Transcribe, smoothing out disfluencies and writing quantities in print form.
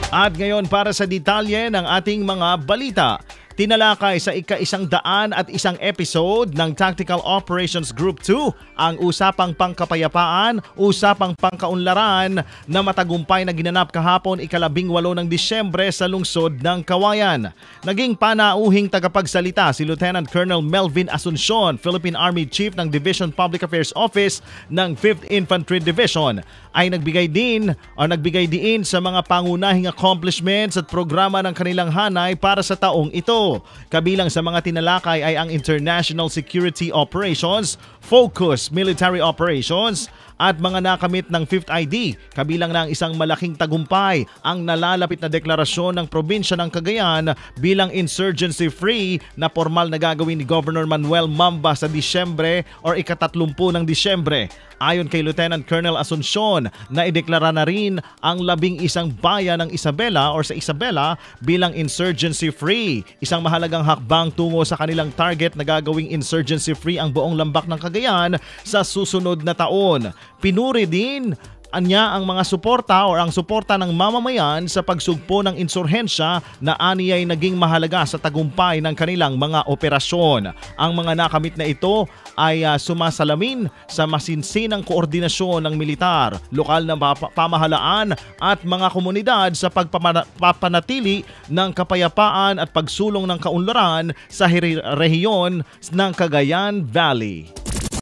At ngayon para sa detalye ng ating mga balita. Tinalakay sa ika-101 episode ng Tactical Operations Group 2 ang usapang pangkapayapaan, usapang pangkaunlaran na matagumpay na ginanap kahapon ika-18 ng Disyembre sa lungsod ng Kawayan. Naging panauhing tagapagsalita si Lieutenant Colonel Melvin Asuncion, Philippine Army Chief ng Division Public Affairs Office ng 5th Infantry Division, ay nagbigay diin sa mga pangunahing accomplishments at programa ng kanilang hanay para sa taong ito. Kabilang sa mga tinalakay ay ang International Security Operations, Focus Military Operations at mga nakamit ng 5th ID. Kabilang na ang isang malaking tagumpay, ang nalalapit na deklarasyon ng probinsya ng Cagayan bilang insurgency-free na formal na gagawin ni Governor Manuel Mamba sa Disyembre o ika-30 ng Disyembre. Ayon kay Lieutenant Colonel Asuncion, naideklara na rin ang 11 bayan ng Isabela o sa Isabela bilang insurgency-free. Isang mahalagang hakbang tungo sa kanilang target na gagawing insurgency-free ang buong lambak ng Cagayan sa susunod na taon. Pinuri din ang mga suporta o ang suporta ng mamamayan sa pagsugpo ng insurhensya na aniyay naging mahalaga sa tagumpay ng kanilang mga operasyon. Ang mga nakamit na ito ay sumasalamin sa masinsinang koordinasyon ng militar, lokal na pamahalaan at mga komunidad sa pagpapanatili ng kapayapaan at pagsulong ng kaunlaran sa rehiyon ng Cagayan Valley.